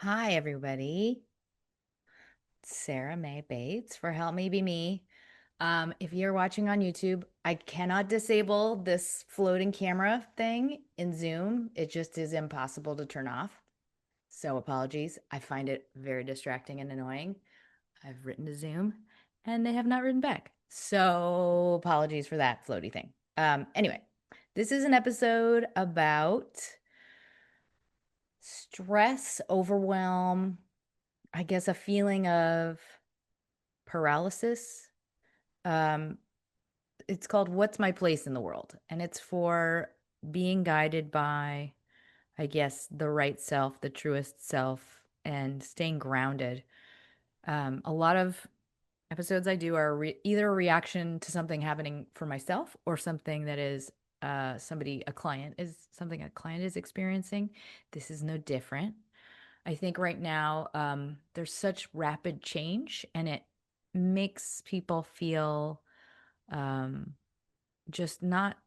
Hi, everybody. Sarah May Bates for Help Me Be Me. If you're watching on YouTube, I cannot disable this floating camera thing in Zoom. It just is impossible to turn off. So apologies. I find it very distracting and annoying. I've written to Zoom and they have not written back. So apologies for that floaty thing. Anyway, this is an episode about stress, overwhelm, I guess a feeling of paralysis. Um, it's called What's My Place in the World? And it's for being guided by, I guess, the right self, the truest self, and staying grounded. A lot of episodes I do are either a reaction to something happening for myself or something that is something a client is experiencing. This is no different. I think right now there's such rapid change and it makes people feel um, just not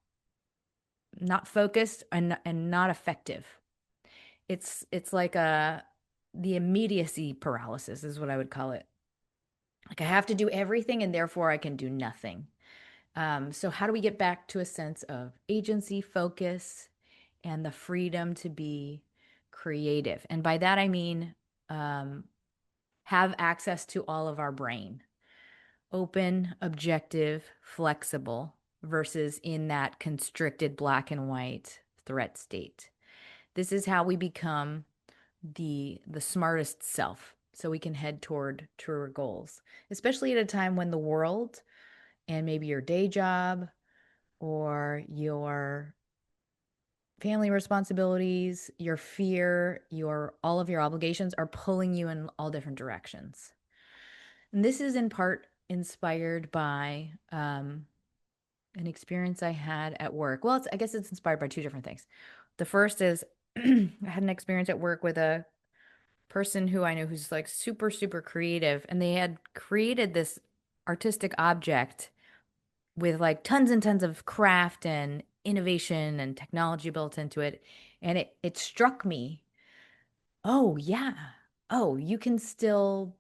focused and not effective. It's like the immediacy paralysis is what I would call it. Like I have to do everything and therefore I can do nothing. So how do we get back to a sense of agency, focus, and the freedom to be creative? And by that I mean um, have access to all of our brain, open, objective, flexible, versus in that constricted black and white threat state. This is how we become the smartest self so we can head toward truer goals, especially at a time when the world and maybe your day job or your family responsibilities, your fear, your all of your obligations are pulling you in all different directions. And this is in part inspired by an experience I had at work. Well, I guess it's inspired by two different things. The first is I had an experience at work with a person who I know who's like super, super creative, and they had created this artistic object with like tons and tons of craft and innovation and technology built into it. And it struck me, oh yeah. Oh, you can still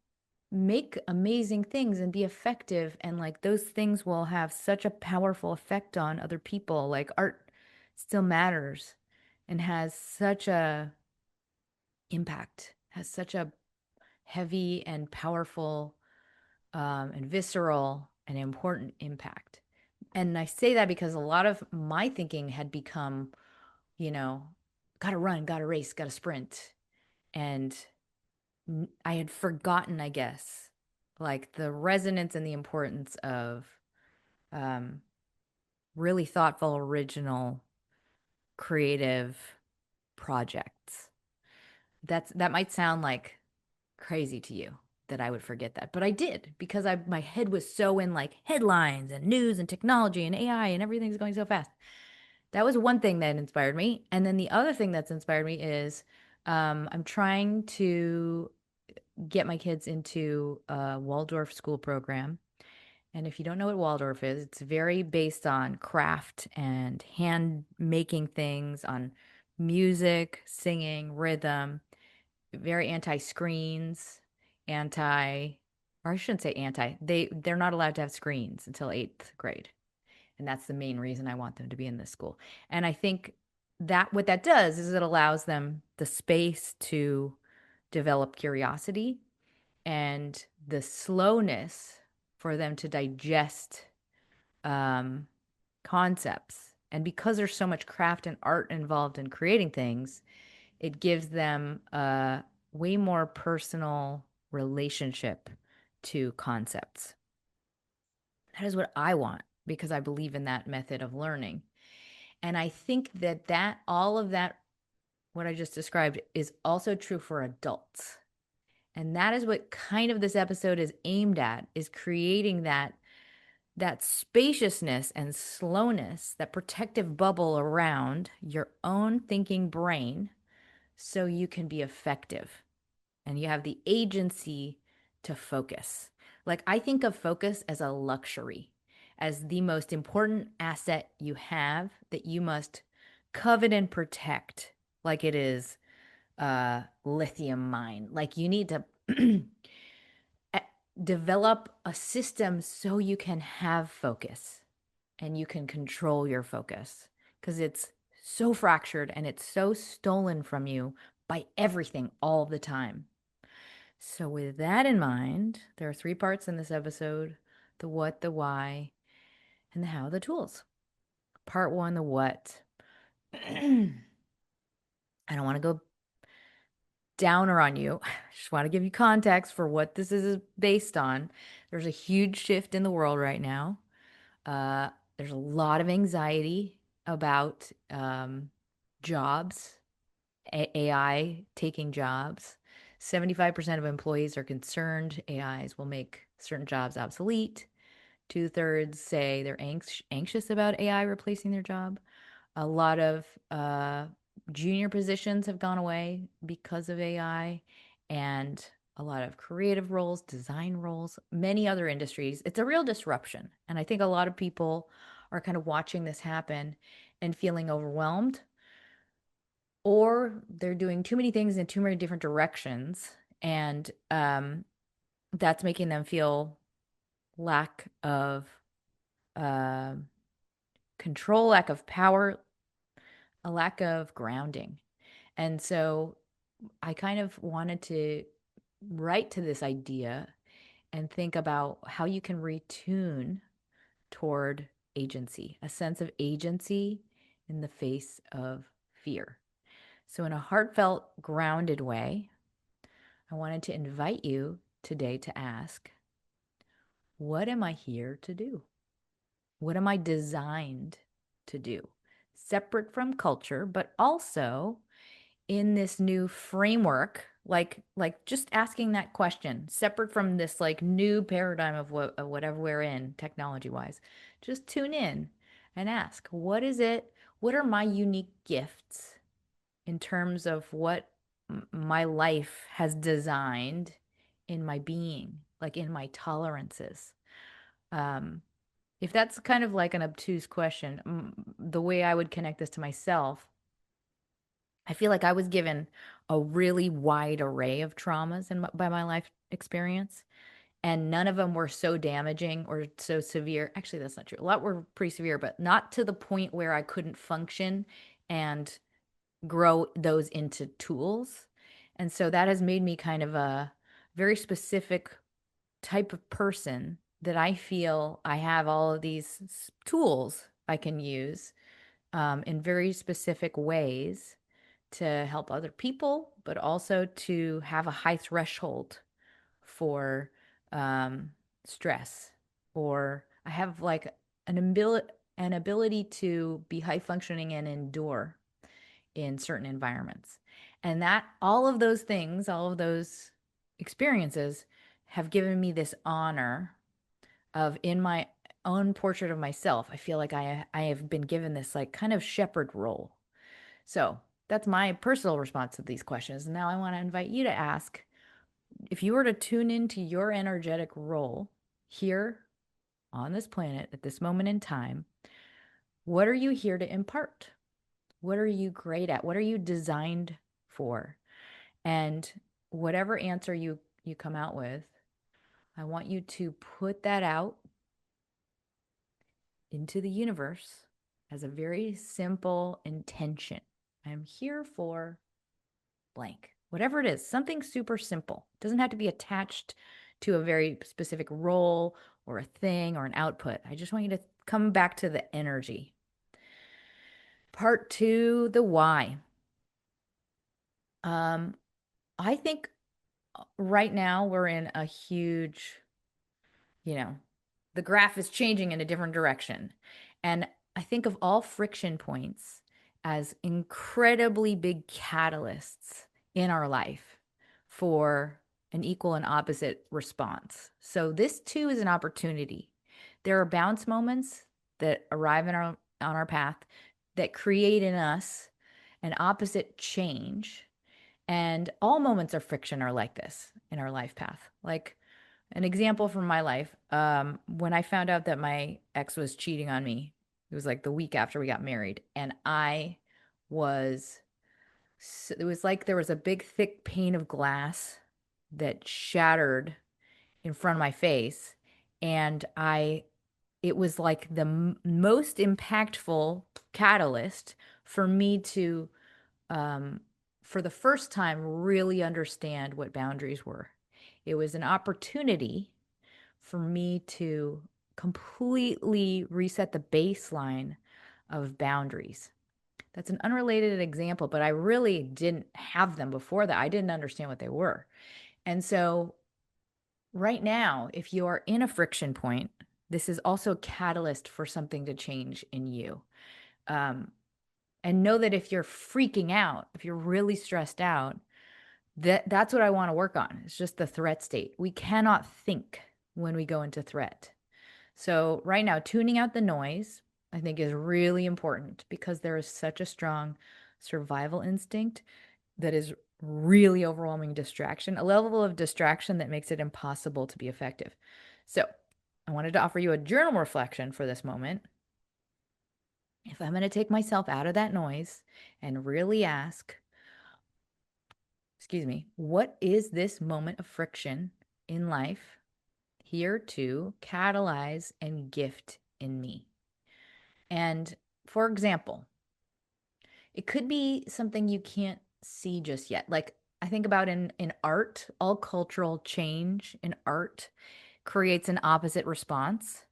make amazing things and be effective and like those things will have such a powerful effect on other people. Like art still matters and has such a impact, has such a heavy and powerful and visceral and important impact. And I say that because a lot of my thinking had become, you know, gotta run, gotta race, gotta sprint. And I had forgotten, I guess, like the resonance and the importance of um, really thoughtful, original, creative projects. That might sound like crazy to you that I would forget that, but I did because my head was so in like headlines and news and technology and AI and everything's going so fast. That was one thing that inspired me, and then the other thing that's inspired me is I'm trying to get my kids into a Waldorf school program. And if you don't know what Waldorf is, it's very based on craft and hand making things, on music, singing, rhythm, very anti screens, anti, or I shouldn't say anti. They're not allowed to have screens until eighth grade. And that's the main reason I want them to be in this school. And I think that what that does is it allows them the space to develop curiosity and the slowness for them to digest um, concepts. And because there's so much craft and art involved in creating things, it gives them a way more personal relationship to concepts. That is what I want because I believe in that method of learning. And I think that all of that, what I just described, is also true for adults. And that is what kind of this episode is aimed at, is creating that spaciousness and slowness, that protective bubble around your own thinking brain so you can be effective and you have the agency to focus. Like I think of focus as a luxury, as the most important asset you have that you must covet and protect like it is lithium mine. Like you need to e- develop a system so you can have focus and you can control your focus because it's so fractured and it's so stolen from you by everything all the time. So, with that in mind, there are three parts in this episode: the what, the why, and the how, the tools. Part one, the what. I don't want to go downer on you. I just want to give you context for what this is based on. There's a huge shift in the world right now. Uh, there's a lot of anxiety about jobs, AI taking jobs. 75% of employees are concerned AIs will make certain jobs obsolete. Two-thirds say they're anxious about AI replacing their job. A lot of junior positions have gone away because of AI, and a lot of creative roles, design roles, many other industries. It's a real disruption. And I think a lot of people are kind of watching this happen and feeling overwhelmed, or they're doing too many things in too many different directions. And that's making them feel lack of uh, control, lack of power, a lack of grounding. And so I kind of wanted to write to this idea and think about how you can retune toward agency, a sense of agency in the face of fear. So, in a heartfelt, grounded way, I wanted to invite you today to ask, what am I here to do? What am I designed to do? Separate from culture, but also in this new framework, like just asking that question, separate from this like new paradigm of whatever we're in technology wise. Just tune in and ask, what is it? What are my unique gifts in terms of what my life has designed in my being, like in my tolerances? Um, if that's kind of like an obtuse question, the way I would connect this to myself, I feel like I was given a really wide array of traumas by my life experience, and none of them were so damaging or so severe. Actually, that's not true. A lot were pretty severe, but not to the point where I couldn't function and grow those into tools. And so that has made me kind of a very specific type of person that I feel I have all of these tools I can use in very specific ways to help other people, but also to have a high threshold for um, stress. Or I have like an ability to be high functioning and endure in certain environments. And that all of those things, all of those experiences have given me this honor of in my own portrait of myself. I feel like I have been given this like kind of shepherd role. So that's my personal response to these questions. Now I want to invite you to ask, if you were to tune into your energetic role here on this planet at this moment in time, what are you here to impart? What are you great at? What are you designed for? And whatever answer you come out with, I want you to put that out into the universe as a very simple intention. I'm here for blank, whatever it is, something super simple. It doesn't have to be attached to a very specific role or a thing or an output. I just want you to come back to the energy. Part two, the why. Um, I think right now we're in a huge, you know, the graph is changing in a different direction. And I think of all friction points as incredibly big catalysts in our life for an equal and opposite response. So this too is an opportunity. There are bounce moments that arrive in our on our path that create in us an opposite change. And all moments of friction are like this in our life path. Like an example from my life, when I found out that my ex was cheating on me, it was like the week after we got married, and I was So it was like there was a big, thick pane of glass that shattered in front of my face. And it was like the most impactful catalyst for me to, um, for the first time, really understand what boundaries were. It was an opportunity for me to completely reset the baseline of boundaries. That's an unrelated example, but I really didn't have them before that. I didn't understand what they were. And so, right now, if you are in a friction point, this is also a catalyst for something to change in you. Um, and know that if you're freaking out, if you're really stressed out, that's what I want to work on. It's just the threat state. We cannot think when we go into threat. So, right now, tuning out the noise, I think, is really important because there is such a strong survival instinct that is really overwhelming distraction, a level of distraction that makes it impossible to be effective. So, I wanted to offer you a journal reflection for this moment. If I'm going to take myself out of that noise and really ask, excuse me, what is this moment of friction in life here to catalyze and gift in me? And for example, it could be something you can't see just yet. Like I think about in art, all cultural change in art creates an opposite response.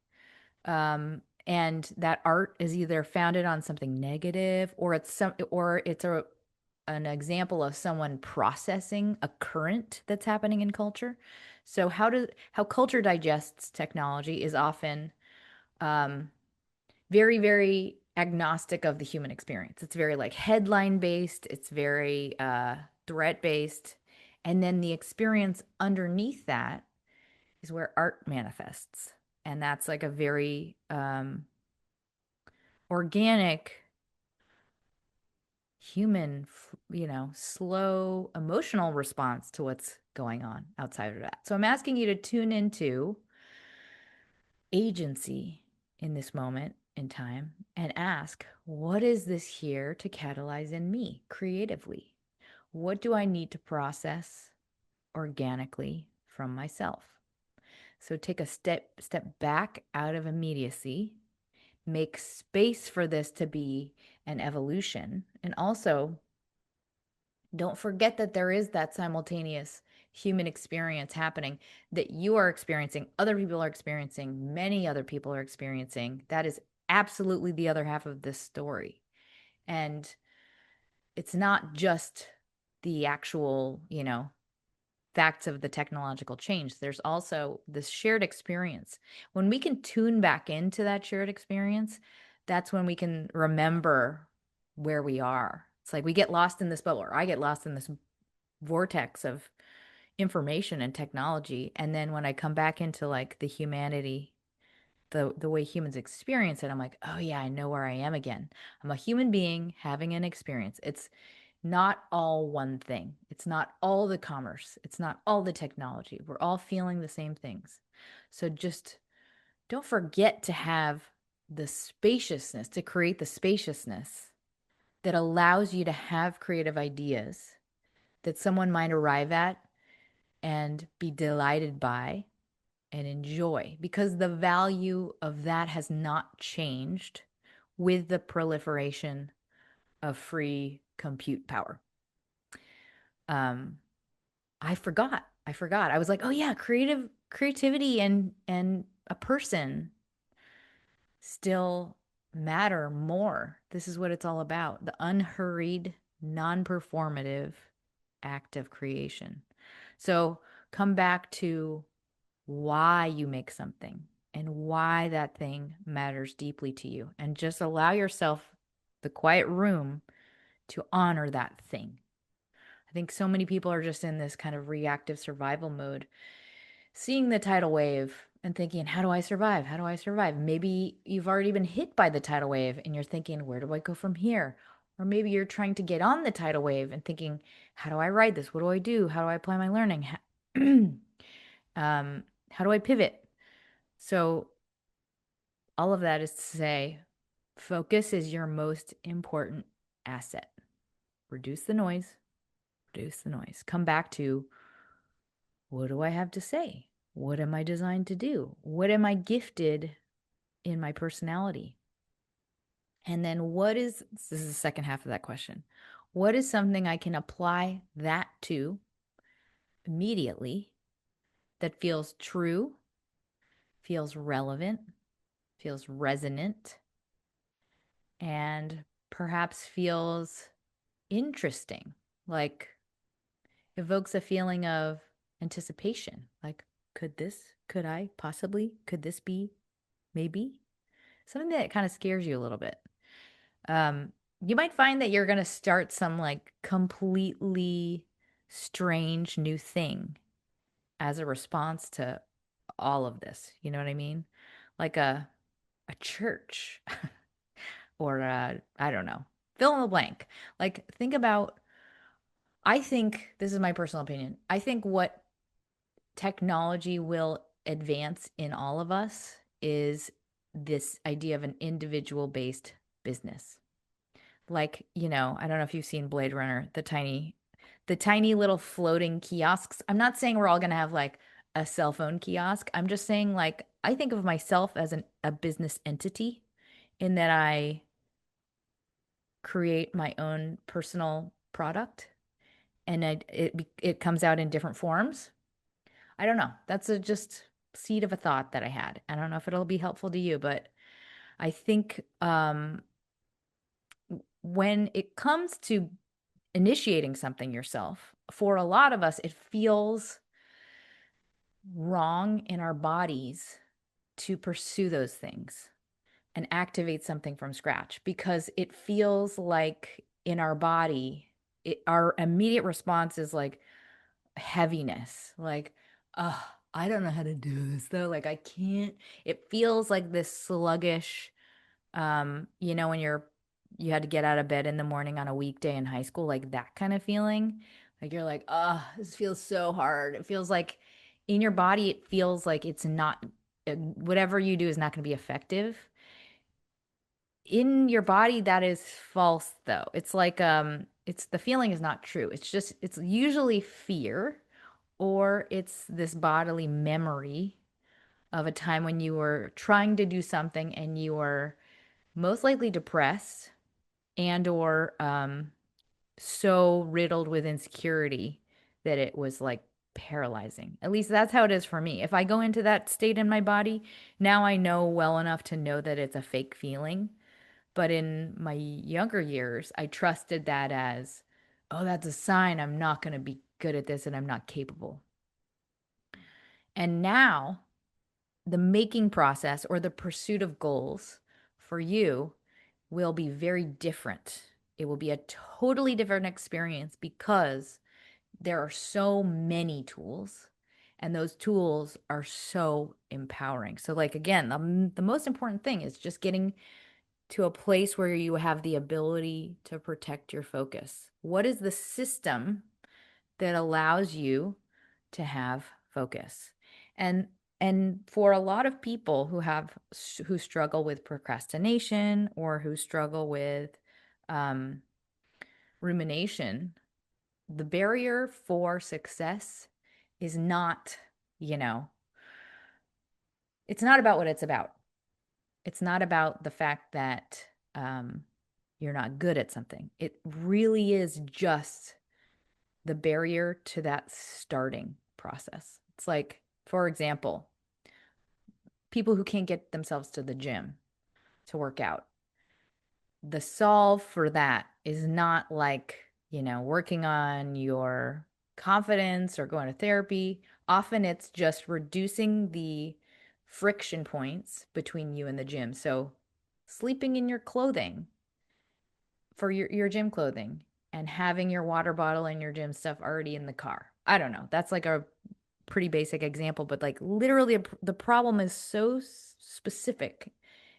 And that art is either founded on something negative or it's a an example of someone processing a current that's happening in culture. So how culture digests technology is often um, very, very agnostic of the human experience. It's very like headline based, it's very threat based. And then the experience underneath that is where art manifests. And that's like a very organic, human, slow emotional response to what's going on outside of that. So I'm asking you to tune into agency in this moment in time and ask, what is this here to catalyze in me creatively? What do I need to process organically from myself? So take a step back out of immediacy, make space for this to be an evolution, and also don't forget that there is that simultaneous human experience happening that you are experiencing, other people are experiencing, many other people are experiencing. That is absolutely the other half of this story. And it's not just the actual, facts of the technological change. There's also this shared experience. When we can tune back into that shared experience, that's when we can remember where we are. It's like we get lost in this bubble, or I get lost in this vortex of information and technology. And then when I come back into like the humanity, the way humans experience it, I'm like, oh yeah, I know where I am again. I'm a human being having an experience. It's not all one thing. It's not all the commerce. It's not all the technology. We're all feeling the same things. So just don't forget to have the spaciousness, to create the spaciousness that allows you to have creative ideas that someone might arrive at and be delighted by and enjoy, because the value of that has not changed with the proliferation of free compute power. Um, I forgot. I forgot. I was like, oh yeah, creativity and a person still matter more. This is what it's all about. The unhurried, non-performative act of creation. So come back to why you make something and why that thing matters deeply to you. And just allow yourself the quiet room to honor that thing. I think so many people are just in this kind of reactive survival mode, seeing the tidal wave and thinking, how do I survive? How do I survive? Maybe you've already been hit by the tidal wave and you're thinking, where do I go from here? Or maybe you're trying to get on the tidal wave and thinking, how do I ride this? What do I do? How do I apply my learning? How do I pivot? So, all of that is to say, focus is your most important asset. reduce the noise, reduce the noise. Come back to, what do I have to say? What am I designed to do? What am I gifted in my personality? And then this is the second half of that question. What is something I can apply that to immediately that feels true, feels relevant, feels resonant, and perhaps feels interesting, like evokes a feeling of anticipation. Like, could I possibly, could this be, maybe? Something that kind of scares you a little bit. Um, you might find that you're going to start some like completely strange new thing as a response to all of this. You know what I mean? Like a church or I don't know, fill in the blank. Like think about, I think this is my personal opinion. I think what technology will advance in all of us is this idea of an individual based business. Like, I don't know if you've seen Blade Runner, the tiny little floating kiosks. I'm not saying we're all going to have like a cell phone kiosk. I'm just saying like I think of myself as a business entity in that I create my own personal product and it comes out in different forms. I don't know. That's a just seed of a thought that I had. I don't know if it'll be helpful to you, but I think when it comes to initiating something yourself, for a lot of us, it feels wrong in our bodies to pursue those things and activate something from scratch because it feels like in our body, our immediate response is like heaviness, like, oh, I don't know how to do this though. Like, I can't. It feels like this sluggish, when you had to get out of bed in the morning on a weekday in high school, like that kind of feeling. Like you're like, oh, this feels so hard. It feels like in your body, it feels like it's not, whatever you do is not going to be effective. In your body, that is false though. It's like, it's the feeling is not true. It's usually fear or it's this bodily memory of a time when you were trying to do something and you were most likely depressed and or so riddled with insecurity that it was like paralyzing. At least that's how it is for me. If I go into that state in my body, now I know well enough to know that it's a fake feeling. But in my younger years, I trusted that as, oh, that's a sign I'm not going to be good at this and I'm not capable. And now the making process or the pursuit of goals for you will be very different. It will be a totally different experience because there are so many tools and those tools are so empowering. So, like, again, the most important thing is just getting to a place where you have the ability to protect your focus. What is the system that allows you to have focus? And and for a lot of people who struggle with procrastination or who struggle with um, rumination, the barrier for success is not, you know, it's not about what it's about. It's not about the fact that um, you're not good at something. It really is just the barrier to that starting process. It's like, for example, people who can't get themselves to the gym to work out. The solve for that is not like, working on your confidence or going to therapy. Often it's just reducing the friction points between you and the gym. So, sleeping in your clothing for your gym clothing and having your water bottle and your gym stuff already in the car. I don't know. That's like a pretty basic example, but like literally the problem is so specific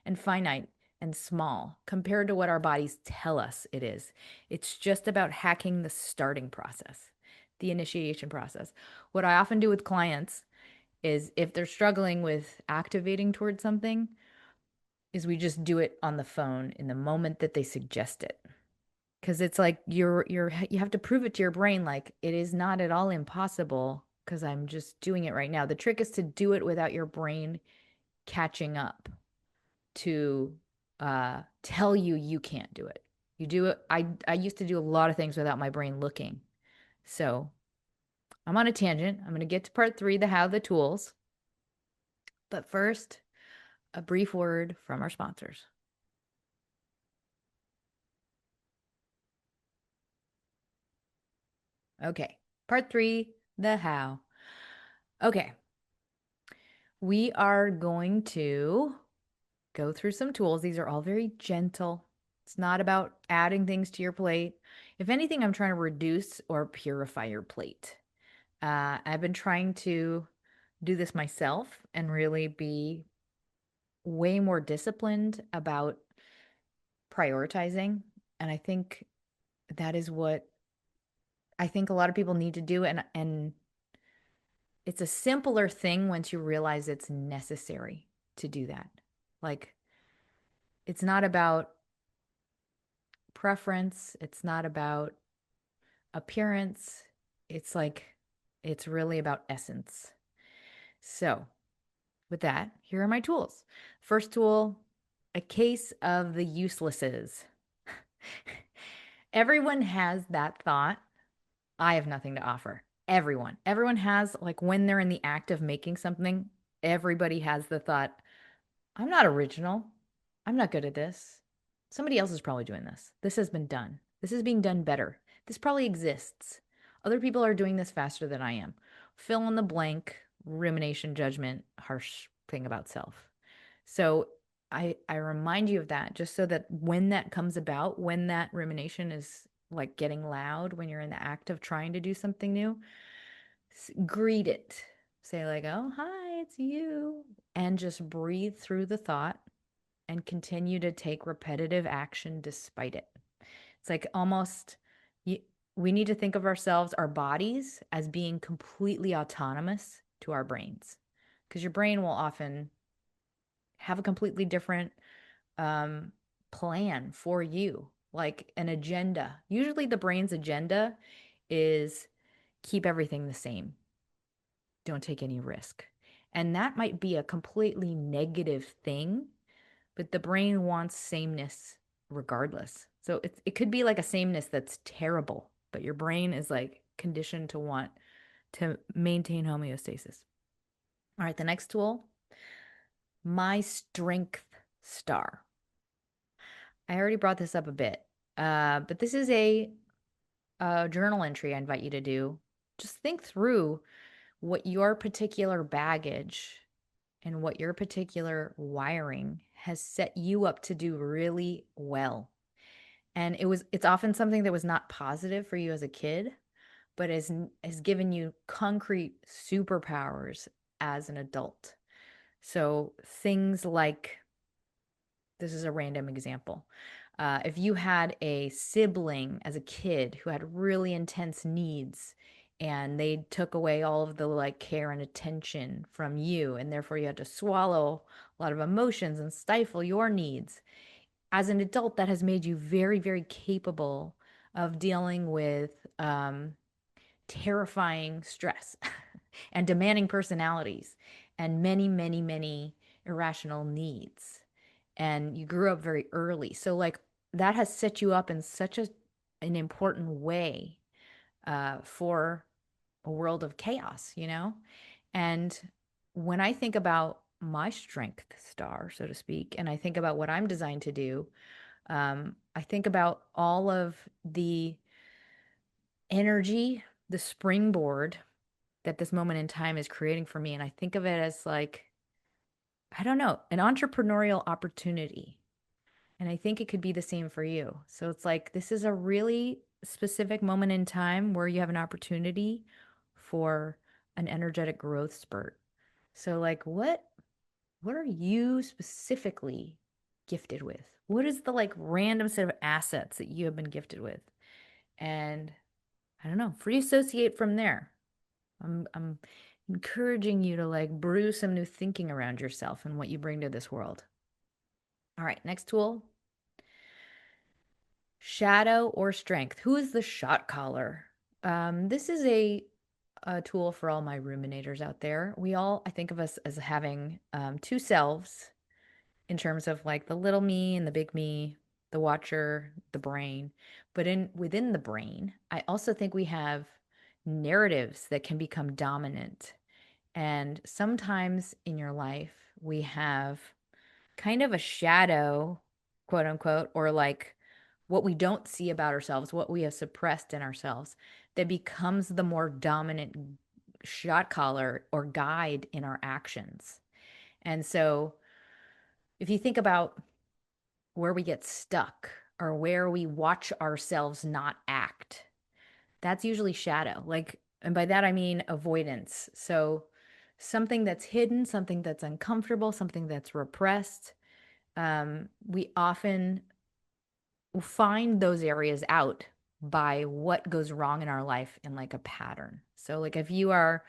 and finite and small compared to what our bodies tell us it is. It's just about hacking the starting process, the initiation process. What I often do with clients is if they're struggling with activating towards something, is we just do it on the phone in the moment that they suggest it. because it's like you have to prove it to your brain like it is not at all impossible because I'm just doing it right now. The trick is to do it without your brain catching up to tell you you can't do it. You do it. I used to do a lot of things without my brain looking. So I'm on a tangent. I'm going to get to part three, the how, the tools. But first, a brief word from our sponsors. Okay, part three, the how. Okay, we are going to go through some tools. These are all very gentle. It's not about adding things to your plate. If anything, I'm trying to reduce or purify your plate. I've been trying to do this myself and really be way more disciplined about prioritizing. And I think that is what I think a lot of people need to do. And it's a simpler thing once you realize it's necessary to do that. Like, it's not about preference, it's not about appearance. It's like, it's really about essence. So, with that, here are my tools. First tool, a case of the uselesses. Everyone has that thought. I have nothing to offer. Everyone has, like, when they're in the act of making something, everybody has the thought, I'm not original. I'm not good at this. Somebody else is probably doing this. This has been done. This is being done better. This probably exists. Other people are doing this faster than I am. Fill in the blank, rumination, judgment, harsh thing about self. So I remind you of that just so that when that comes about, when that rumination is like getting loud, when you're in the act of trying to do something new, greet it. Say like, "Oh, hi, it's you." And just breathe through the thought and continue to take repetitive action despite it. It's like almost you, we need to think of ourselves, our bodies, as being completely autonomous to our brains. Because your brain will often have a completely different um, plan for you, like an agenda. Usually, the brain's agenda is keep everything the same, don't take any risk. And that might be a completely negative thing, but the brain wants sameness regardless. So it could be like a sameness that's terrible, but your brain is like conditioned to want to maintain homeostasis. All right, the next tool, my strength star. I already brought this up a bit, but this is a journal entry I invite you to do. Just think through what your particular baggage and what your particular wiring has set you up to do really well. And it's often something that was not positive for you as a kid, but has given you concrete superpowers as an adult. So things like, this is a random example. If you had a sibling as a kid who had really intense needs and they took away all of the like care and attention from you, and therefore you had to swallow a lot of emotions and stifle your needs, as an adult, that has made you very, very capable of dealing with terrifying stress and demanding personalities and many, many, many irrational needs. And you grew up very early. So, like, that has set you up in such an important way for a world of chaos, you know? And when I think about my strength star, so to speak, and I think about what I'm designed to do, I think about all of the energy, the springboard that this moment in time is creating for me. And I think of it as like, I don't know, an entrepreneurial opportunity. And I think it could be the same for you. So it's like, this is a really specific moment in time where you have an opportunity for an energetic growth spurt. So like, what are you specifically gifted with? What is the like random set of assets that you have been gifted with? And I don't know, free associate from there. I'm encouraging you to like brew some new thinking around yourself and what you bring to this world. All right, next tool. Shadow or strength? Who is the shot caller? This is a tool for all my ruminators out there. We all, I think of us as having two selves in terms of like the little me and the big me, the watcher, the brain. But in within the brain, I also think we have narratives that can become dominant. And sometimes in your life, we have kind of a shadow, quote unquote, or like what we don't see about ourselves, what we have suppressed in ourselves, that becomes the more dominant shot caller or guide in our actions. And so if you think about where we get stuck or where we watch ourselves not act, that's usually shadow. Like, and by that I mean avoidance. So something that's hidden, something that's uncomfortable, something that's repressed. We often find those areas out by what goes wrong in our life in like a pattern. So, like if you are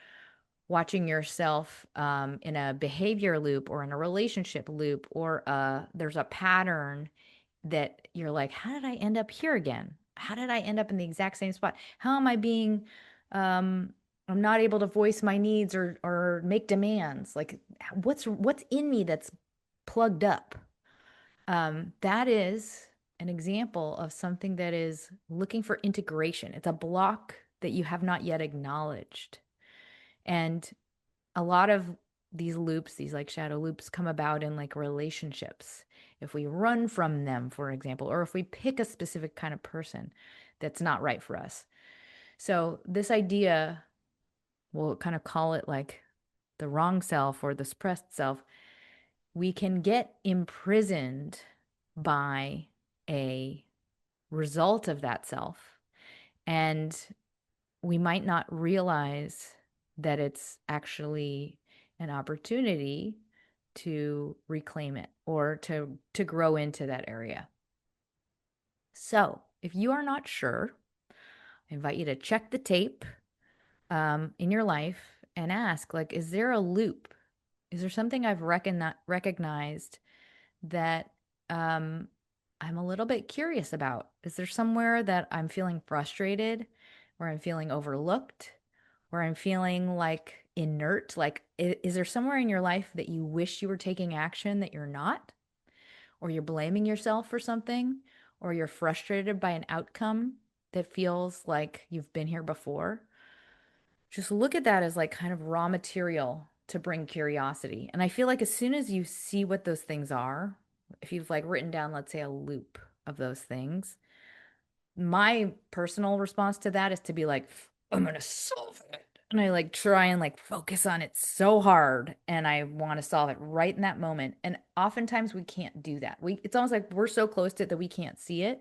watching yourself in a behavior loop or in a relationship loop, or there's a pattern that you're like, how did I end up here again? How did I end up in the exact same spot? How am I being, um, I'm not able to voice my needs or make demands. Like what's in me that's plugged up? That is an example of something that is looking for integration. It's a block that you have not yet acknowledged. And a lot of these loops, these like shadow loops, come about in like relationships. If we run from them, for example, or if we pick a specific kind of person that's not right for us. So, this idea, we'll kind of call it like the wrong self or the suppressed self, we can get imprisoned by a result of that self. And we might not realize that it's actually an opportunity to reclaim it or to grow into that area. So, if you are not sure, I invite you to check the tape in your life and ask, like, is there a loop? Is there something I've recognized that um, I'm a little bit curious about? Is there somewhere that I'm feeling frustrated, where I'm feeling overlooked, where I'm feeling like inert? Like, is there somewhere in your life that you wish you were taking action that you're not? Or you're blaming yourself for something? Or you're frustrated by an outcome that feels like you've been here before? Just look at that as like kind of raw material to bring curiosity. And I feel like as soon as you see what those things are, if you've like written down, let's say, a loop of those things, my personal response to that is to be like, I'm gonna solve it. And I like try and like focus on it so hard and I want to solve it right in that moment. And oftentimes we can't do that. It's almost like we're so close to it that we can't see it.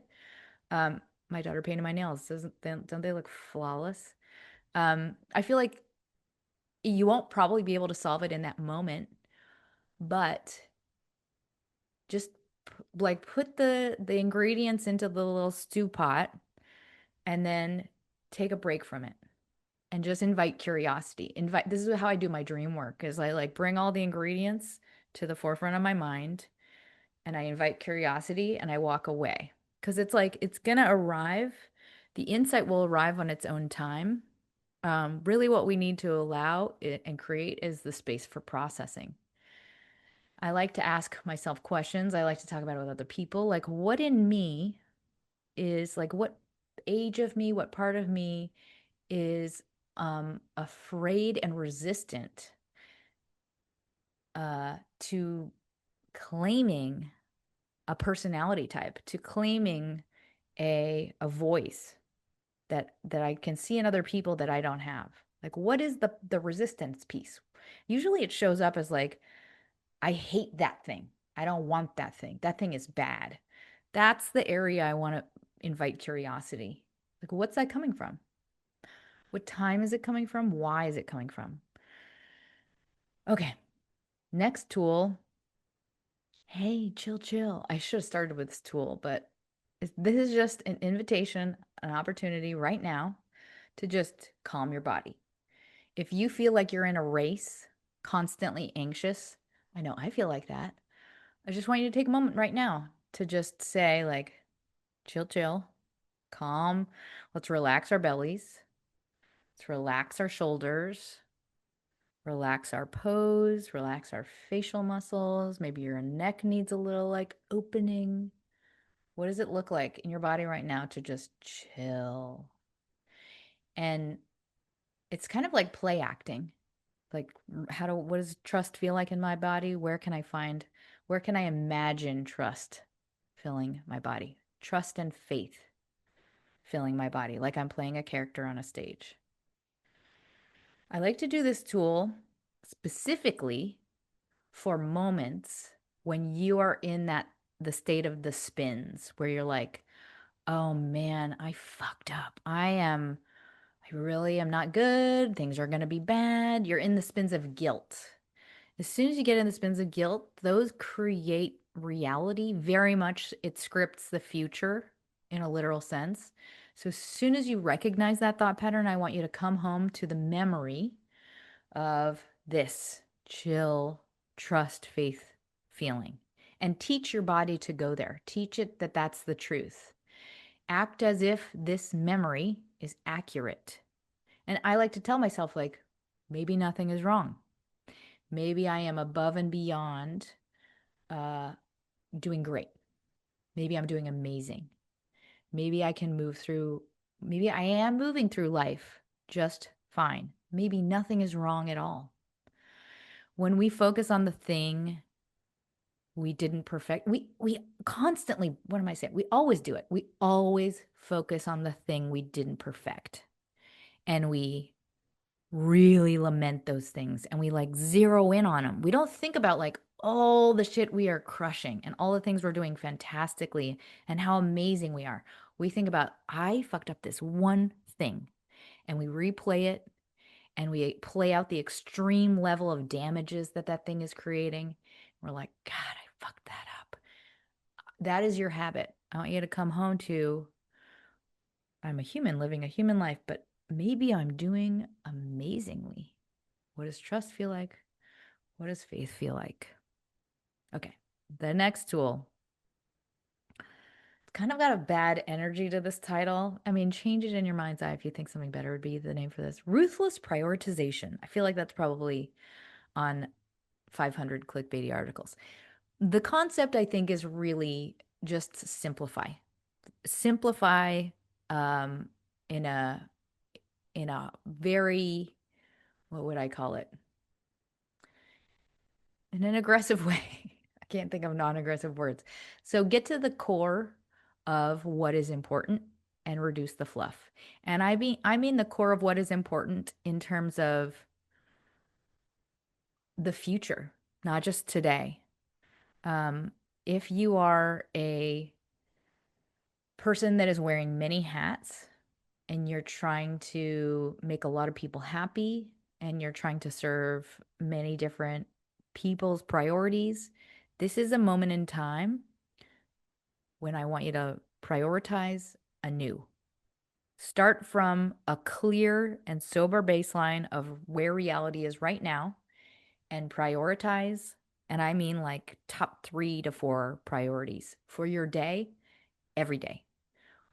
Um, my daughter painted my nails. Don't they look flawless? I feel like you won't probably be able to solve it in that moment, but just like put the ingredients into the little stew pot and then take a break from it and just invite curiosity. Invite This is how I do my dream work is I like bring all the ingredients to the forefront of my mind and I invite curiosity and I walk away. Because it's like it's gonna arrive. The insight will arrive on its own time. Really, what we need to allow it and create is the space for processing. I like to ask myself questions. I like to talk about it with other people. Like, what in me is like, what age of me, what part of me is afraid and resistant to claiming a personality type, to claiming a voice that I can see in other people that I don't have. Like, what is the resistance piece? Usually it shows up as like, I hate that thing. I don't want that thing. That thing is bad. That's the area I want to invite curiosity. Like, what's that coming from? What time is it coming from? Why is it coming from? Okay, next tool. Hey, chill, chill. I should have started with this tool, but this is just an invitation, an opportunity right now to just calm your body. If you feel like you're in a race, constantly anxious, I know I feel like that. I just want you to take a moment right now to just say, like, Chill, chill. Calm. Let's relax our bellies. Let's relax our shoulders. Relax our pose, relax our facial muscles. Maybe your neck needs a little like opening. What does it look like in your body right now to just chill? And it's kind of like play acting. Like, what does trust feel like in my body? Where can I imagine trust filling my body? Trust and faith filling my body, like I'm playing a character on a stage. I like to do this tool specifically for moments when you are in the state of the spins where you're like, oh man, I fucked up. I really am not good. Things are going to be bad. You're in the spins of guilt. As soon as you get in the spins of guilt, those create reality. Very much it scripts the future in a literal sense. So as soon as you recognize that thought pattern, I want you to come home to the memory of this chill, trust, faith feeling and teach your body to go there. Teach it that that's the truth. Act as if this memory is accurate. And I like to tell myself, like, maybe nothing is wrong. Maybe I am above and beyond uh, doing great. Maybe I'm doing amazing. Maybe I can move through, maybe I am moving through life just fine. Maybe nothing is wrong at all. When we focus on the thing we didn't perfect, we constantly, what am I saying? We always do it. We always focus on the thing we didn't perfect. And we really lament those things and we like zero in on them. We don't think about like all the shit we are crushing and all the things we're doing fantastically and how amazing we are. We think about, I fucked up this one thing, and we replay it and we play out the extreme level of damages that that thing is creating. We're like, God, I fucked that up. That is your habit. I want you to come home to, I'm a human living a human life, but maybe I'm doing amazingly. What does trust feel like? What does faith feel like? Okay, the next tool. It's kind of got a bad energy to this title. I mean, change it in your mind's eye if you think something better would be the name for this. Ruthless prioritization. I feel like that's probably on 500 clickbaity articles. The concept, I think, is really just simplify. Simplify um, in a very, what would I call it? In an aggressive way. I can't think of non-aggressive words. So get to the core of what is important and reduce the fluff. And I mean the core of what is important in terms of the future, not just today. Um, if you are a person that is wearing many hats and you're trying to make a lot of people happy and you're trying to serve many different people's priorities, this is a moment in time when I want you to prioritize anew. Start from a clear and sober baseline of where reality is right now and prioritize. And I mean like top 3 to 4 priorities for your day, every day.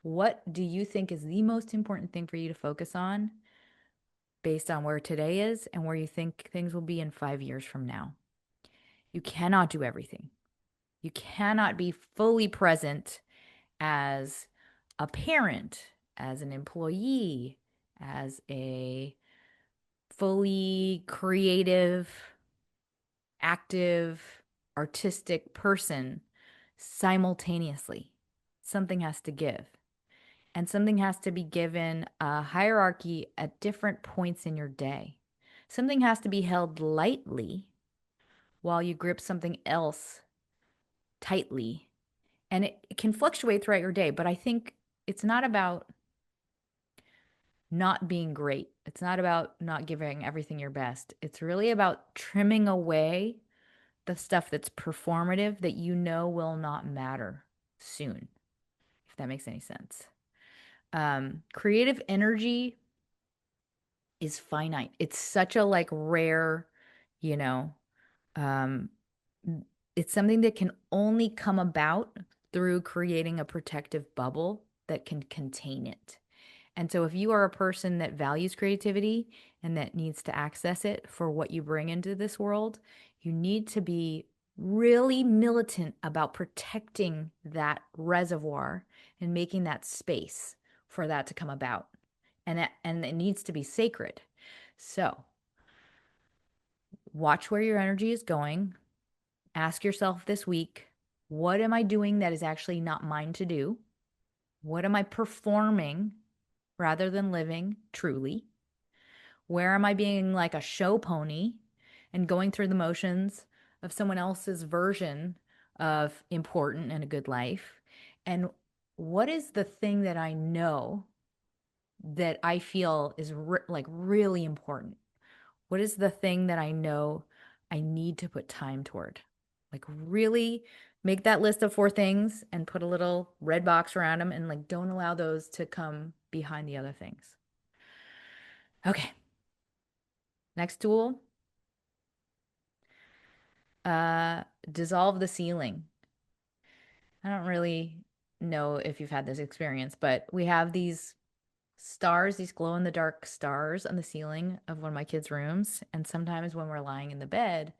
What do you think is the most important thing for you to focus on based on where today is and where you think things will be in 5 years from now? You cannot do everything. You cannot be fully present as a parent, as an employee, as a fully creative, active, artistic person simultaneously. Something has to give. And something has to be given a hierarchy at different points in your day. Something has to be held lightly while you grip something else tightly. And it can fluctuate throughout your day, but I think it's not about not being great. It's not about not giving everything your best. It's really about trimming away the stuff that's performative that you know will not matter soon, if that makes any sense. Creative energy is finite. It's such a like rare, you know, um, it's something that can only come about through creating a protective bubble that can contain it. And so, if you are a person that values creativity and that needs to access it for what you bring into this world, you need to be really militant about protecting that reservoir and making that space for that to come about. And it needs to be sacred. So, watch where your energy is going. Ask yourself this week, what am I doing that is actually not mine to do? What am I performing rather than living truly? Where am I being like a show pony and going through the motions of someone else's version of important and a good life? And what is the thing that I know that I feel is like really important? What is the thing that I know I need to put time toward? Like, really make that list of 4 things and put a little red box around them, and like don't allow those to come behind the other things. Okay. Next tool, uh, dissolve the ceiling. I don't really know if you've had this experience, but we have these stars, these glow in the dark stars on the ceiling of one of my kids' rooms. And sometimes when we're lying in the bed,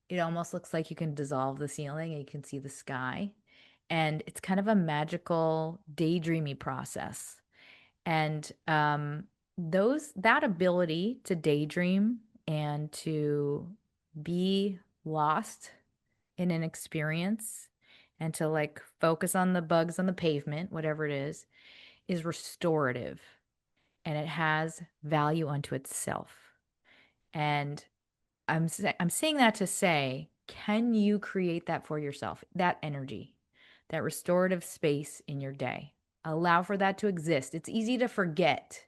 it almost looks like you can dissolve the ceiling and you can see the sky. And it's kind of a magical, daydreamy process. And that ability to daydream and to be lost in an experience and to like focus on the bugs on the pavement, whatever it is restorative and it has value unto itself. And I'm saying that to say, can you create that for yourself? That energy, that restorative space in your day. Allow for that to exist. It's easy to forget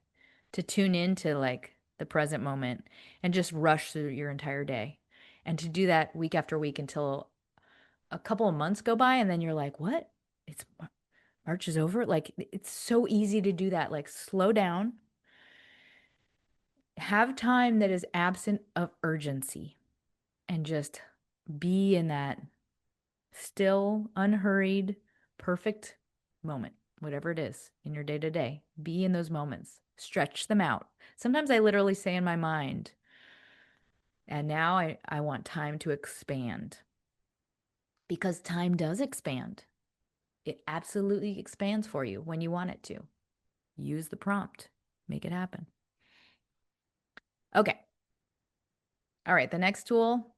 to tune into like the present moment and just rush through your entire day. And to do that week after week until a couple of months go by and then you're like, "What? It's March is over?" Like it's so easy to do that. Like slow down. Have time that is absent of urgency and just be in that still, unhurried, perfect moment, whatever it is in your day to day. Be in those moments, stretch them out. Sometimes I literally say in my mind, and now I want time to expand because time does expand. It absolutely expands for you when you want it to. Use the prompt, make it happen. Okay. All right. The next tool,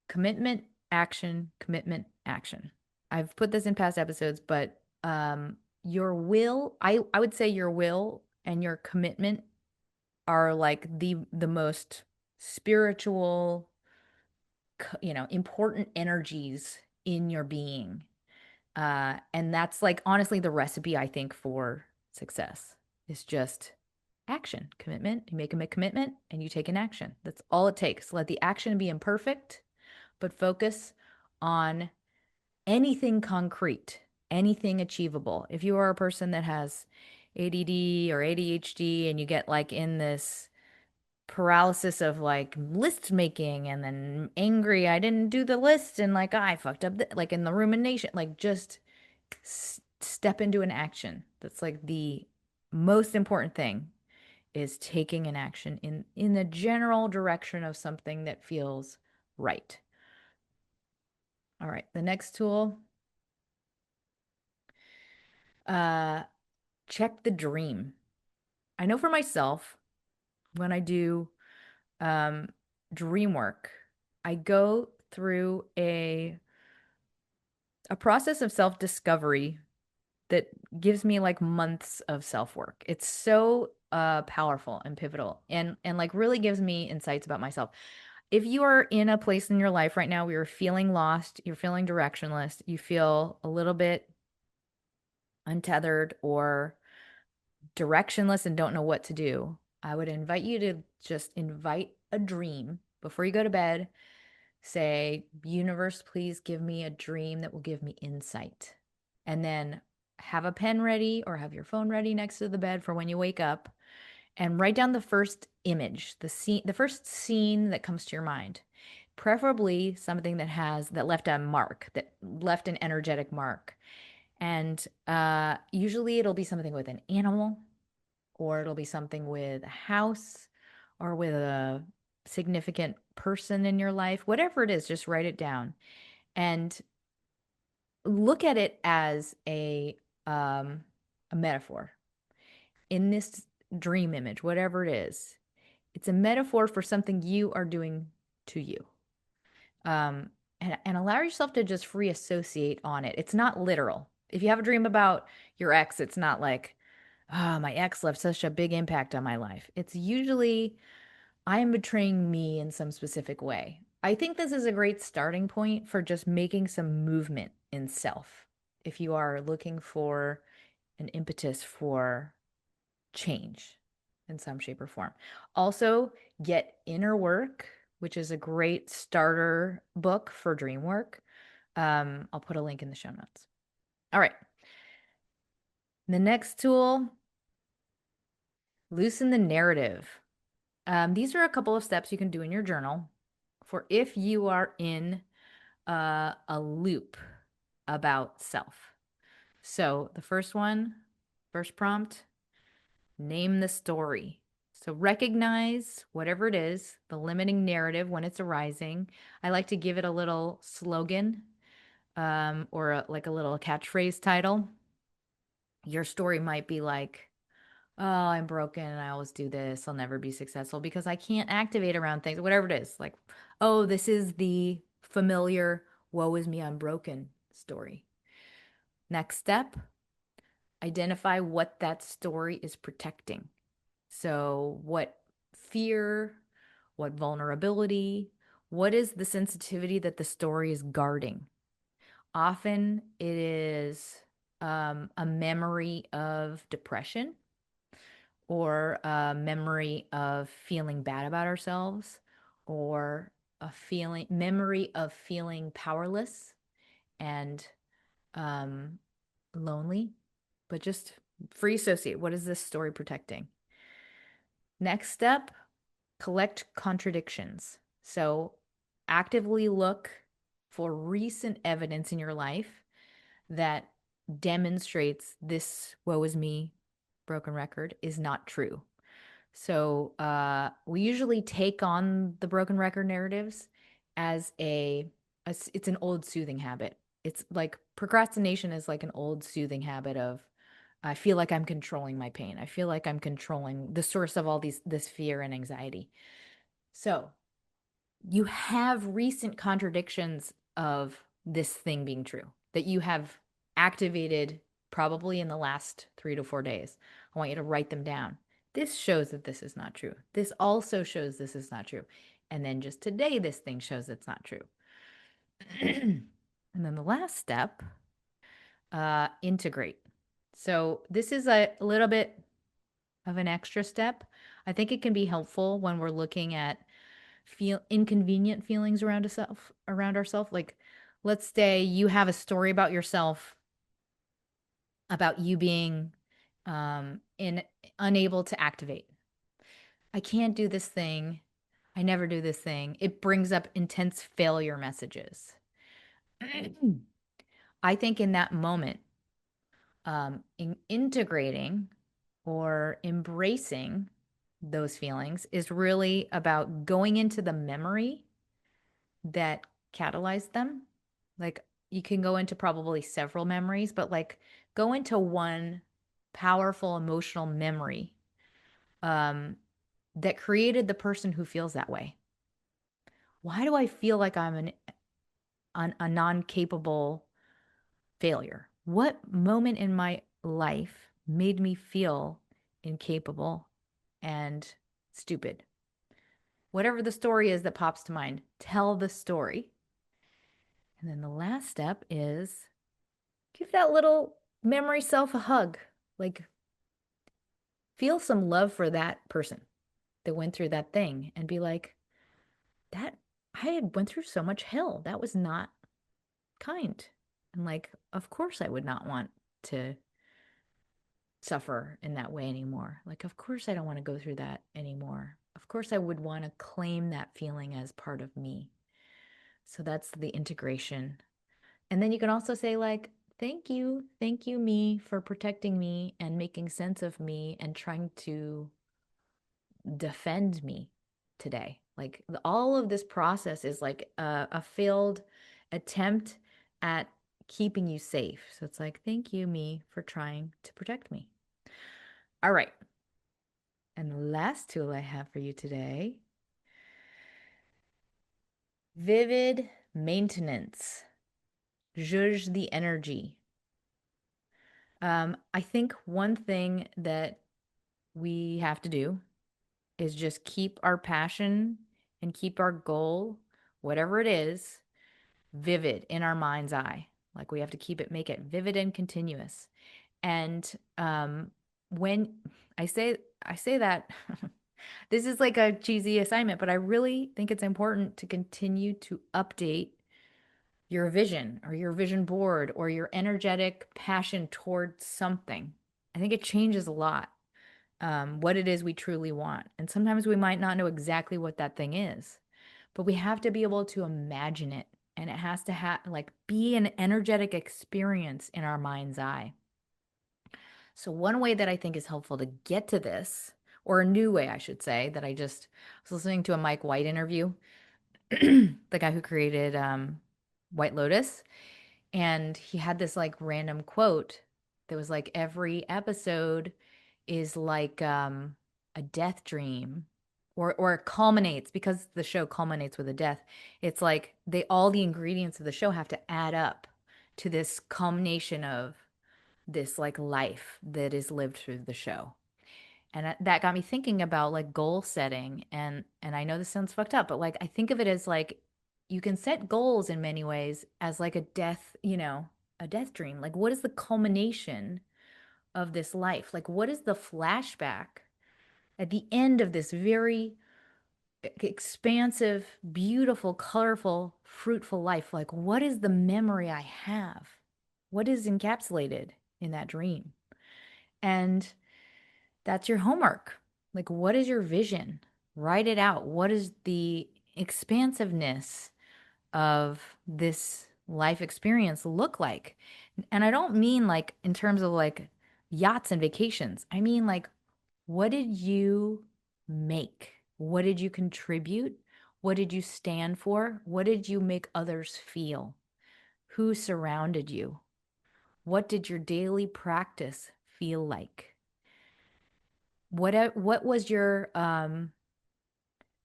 commitment, action, commitment, action. I've put this in past episodes, but your will, I would say your will and your commitment are like the most spiritual, important energies in your being. And that's like honestly the recipe I think for success is just action, commitment. You make a commitment and you take an action. That's all it takes. Let the action be imperfect, but focus on anything concrete, anything achievable. If you are a person that has ADD or ADHD and you get like in this paralysis of like list making and then angry, I didn't do the list and like I fucked up, like in the rumination, like just step into an action. That's like the most important thing is taking an action in the general direction of something that feels right. All right, the next tool, uh, check the dream. I know for myself, when I do um, dream work, I go through a process of self-discovery that gives me like months of self-work. It's so powerful and pivotal and like really gives me insights about myself. If you are in a place in your life right now where you're feeling lost, you're feeling directionless, you feel a little bit untethered or directionless and don't know what to do, I would invite you to just invite a dream before you go to bed. Say, universe, please give me a dream that will give me insight. And then have a pen ready or have your phone ready next to the bed for when you wake up and write down the first image, the first scene that comes to your mind. preferably something that left a mark, that left an energetic mark. And usually it'll be something with an animal, or it'll be something with a house, or with a significant person in your life. Whatever it is, just write it down and look at it as a metaphor. In this dream image, whatever it is, it's a metaphor for something you are doing to you. Um, and allow yourself to just free associate on it. It's not literal. If you have a dream about your ex, it's not like, oh, my ex left such a big impact on my life. It's usually, I am betraying me in some specific way. I think this is a great starting point for just making some movement in self. If you are looking for an impetus for change in some shape or form. Also, get Inner Work, which is a great starter book for dream work. I'll put a link in the show notes. All right. The next tool, loosen the narrative. These are a couple of steps you can do in your journal for if you are in a loop about self. So, the first one, first prompt, name the story. So recognize whatever it is, the limiting narrative when it's arising. I like to give it a little slogan, or like a little catchphrase title. Your story might be like, oh, I'm broken and I always do this. I'll never be successful because I can't activate around things, whatever it is. Like, oh, this is the familiar woe is me, I'm broken story. Next step, identify what that story is protecting. So, what fear, what vulnerability, what is the sensitivity that the story is guarding? Often it is a memory of depression, or a memory of feeling bad about ourselves, or a memory of feeling powerless and um, lonely. But just free associate. What is this story protecting? Next step, collect contradictions. So actively look for recent evidence in your life that demonstrates this woe is me broken record is not true. So we usually take on the broken record narratives as it's an old soothing habit. It's like procrastination is like an old soothing habit of, I feel like I'm controlling my pain. I feel like I'm controlling the source of all this fear and anxiety. So you have recent contradictions of this thing being true that you have activated probably in the last 3 to 4 days. I want you to write them down. This shows that this is not true. This also shows this is not true. And then just today, this thing shows it's not true. And then the last step, integrate. So this is a little bit of an extra step. I think it can be helpful when we're looking at feel inconvenient feelings around ourselves. Like, let's say you have a story about yourself about you being in unable to activate. I can't do this thing. I never do this thing. It brings up intense failure messages. I think in that moment, integrating or embracing those feelings is really about going into the memory that catalyzed them. Like, you can go into probably several memories, but like go into one powerful emotional memory um, that created the person who feels that way. Why do I feel like a non-capable failure? What moment in my life made me feel incapable and stupid? Whatever the story is that pops to mind, tell the story. And then the last step is give that little memory self a hug. Like, feel some love for that person that went through that thing and be like, that I had went through so much hell. That was not kind. And like, of course I would not want to suffer in that way anymore. Like, of course I don't want to go through that anymore. Of course I would want to claim that feeling as part of me. So that's the integration. And then you can also say, like, thank you, me, for protecting me and making sense of me and trying to defend me today. Like, all of this process is like a failed attempt at keeping you safe. So it's like, thank you, me, for trying to protect me. All right. And the last tool I have for you today, vivid maintenance. Zhuzh the energy. I think one thing that we have to do is just keep our passion and keep our goal, whatever it is, vivid in our mind's eye. Like we have to keep it, make it vivid and continuous. And when I say that this is like a cheesy assignment, but I really think it's important to continue to update your vision or your vision board or your energetic passion towards something. I think it changes a lot, what it is we truly want. And sometimes we might not know exactly what that thing is, but we have to be able to imagine it. And it has to like be an energetic experience in our mind's eye. So one way that I think is helpful to get to this, or a new way, I should say, that I just was listening to a Mike White interview, the guy who created White Lotus. And he had this like random quote that was like, every episode is like a death dream, or it culminates, because the show culminates with a death. It's like all the ingredients of the show have to add up to this culmination of this like life that is lived through the show. And that got me thinking about like goal setting. And I know this sounds fucked up, but like I think of it as like you can set goals in many ways as like a death, a death dream. Like, what is the culmination of this life? Like, what is the flashback at the end of this very expansive, beautiful, colorful, fruitful life? Like, what is the memory I have? What is encapsulated in that dream? And that's your homework. Like, what is your vision? Write it out. What is the expansiveness of this life experience look like? And I don't mean like in terms of like yachts and vacations. I mean, like, what did you make? What did you contribute? What did you stand for? What did you make others feel? Who surrounded you? What did your daily practice feel like? What was your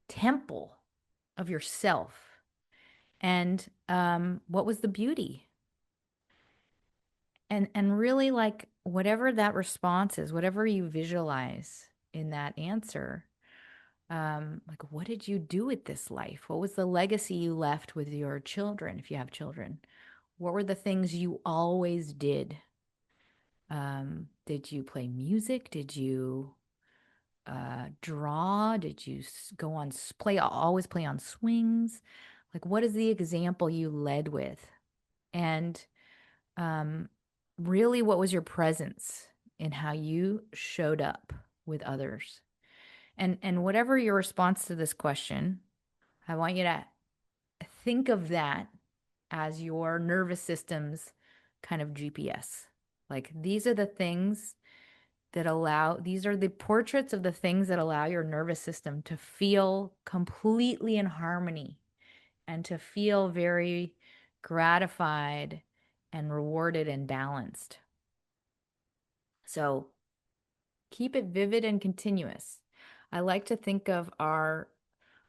temple of yourself? And what was the beauty? And really, like, whatever that response is, whatever you visualize in that answer, like, what did you do with this life? What was the legacy you left with your children, if you have children? What were the things you always did? Did you play music? Did you draw? Did you go on always play on swings? Like, what is the example you led with? And um, really, what was your presence in how you showed up with others? And whatever your response to this question, I want you to think of that as your nervous system's kind of GPS. Like, these are the portraits of the things that allow your nervous system to feel completely in harmony and to feel very gratified and rewarded and balanced. So keep it vivid and continuous. I like to think of our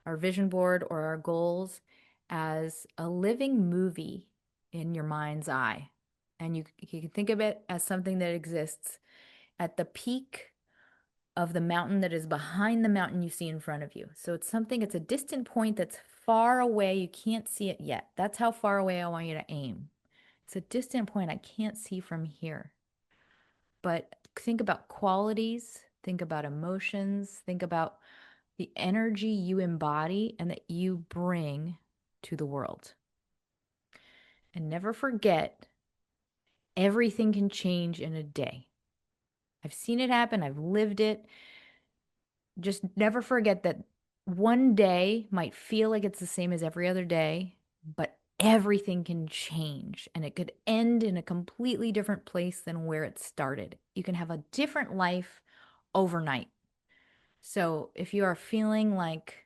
vision board or our goals as a living movie in your mind's eye. And you can think of it as something that exists at the peak of the mountain that is behind the mountain you see in front of you. So it's a distant point that's far away. You can't see it yet. That's how far away I want you to aim. It's a distant point I can't see from here. But think about qualities, think about emotions, think about the energy you embody and that you bring to the world. And never forget, everything can change in a day. I've seen it happen, I've lived it. Just never forget that one day might feel like it's the same as every other day, but everything can change and it could end in a completely different place than where it started. You can have a different life overnight. So if you are feeling like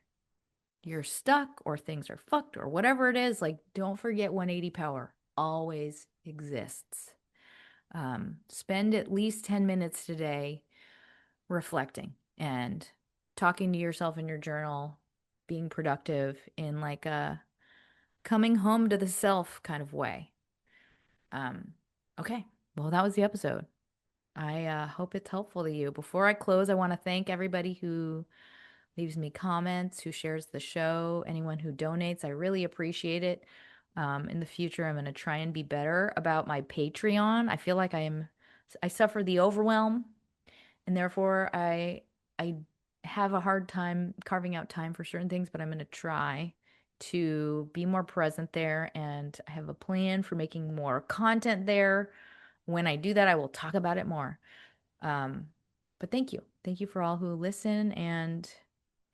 you're stuck or things are fucked or whatever it is, like don't forget 180 power always exists. Spend at least 10 minutes today reflecting and talking to yourself in your journal, being productive in like a coming home to the self kind of way. Um, okay, well, that was the episode. I hope it's helpful to you. Before I close, I want to thank everybody who leaves me comments, who shares the show, anyone who donates. I really appreciate it. In the future, I'm going to try and be better about my Patreon. I feel like I suffer the overwhelm, and therefore I have a hard time carving out time for certain things, but I'm going to try to be more present there, and I have a plan for making more content there. When I do that, I will talk about it more. Um, but thank you. Thank you for all who listen and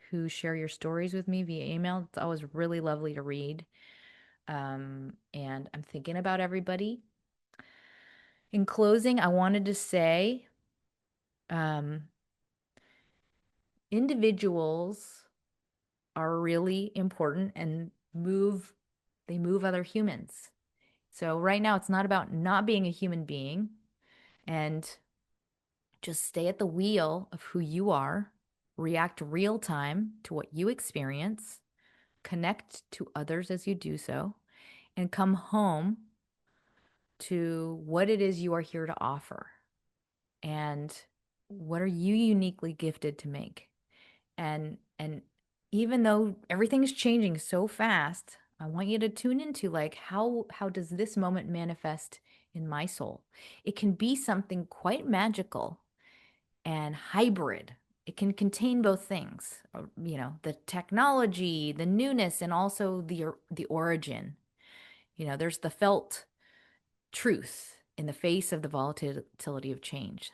who share your stories with me via email. It's always really lovely to read. And I'm thinking about everybody. In closing, I wanted to say, um, individuals are really important and they move other humans. So right now it's not about not being a human being and just stay at the wheel of who you are, react real time to what you experience, connect to others as you do so, and come home to what it is you are here to offer and what are you uniquely gifted to make. And even though everything's changing so fast, I want you to tune into like how does this moment manifest in my soul? It can be something quite magical and hybrid. It can contain both things, the technology, the newness, and also the origin. There's the felt truth in the face of the volatility of change.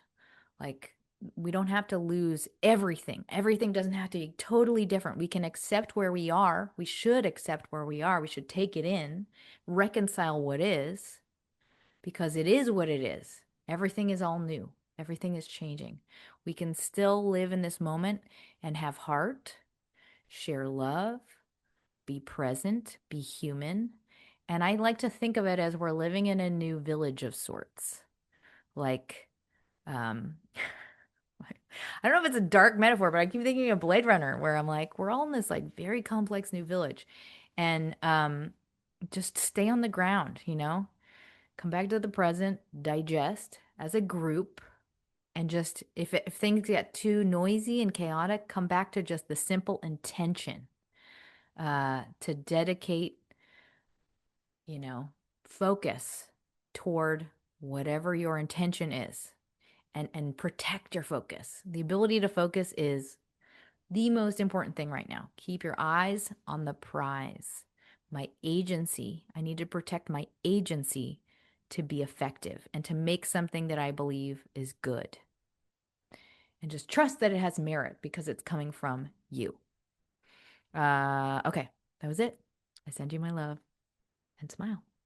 Like, we don't have to lose everything. Everything doesn't have to be totally different. We can accept where we are. We should accept where we are. We should take it in, reconcile what is, because it is what it is. Everything is all new. Everything is changing. We can still live in this moment and have heart, share love, be present, be human. And I like to think of it as we're living in a new village of sorts. Like, um, I don't know if it's a dark metaphor, but I keep thinking of Blade Runner, where I'm like, we're all in this like very complex new village. And just stay on the ground, come back to the present, digest as a group, and just if things get too noisy and chaotic, come back to just the simple intention to dedicate, you know, focus toward whatever your intention is and protect your focus. The ability to focus is the most important thing right now. Keep your eyes on the prize. My agency, I need to protect my agency to be effective and to make something that I believe is good. And just trust that it has merit because it's coming from you. Okay, that was it. I send you my love and smile.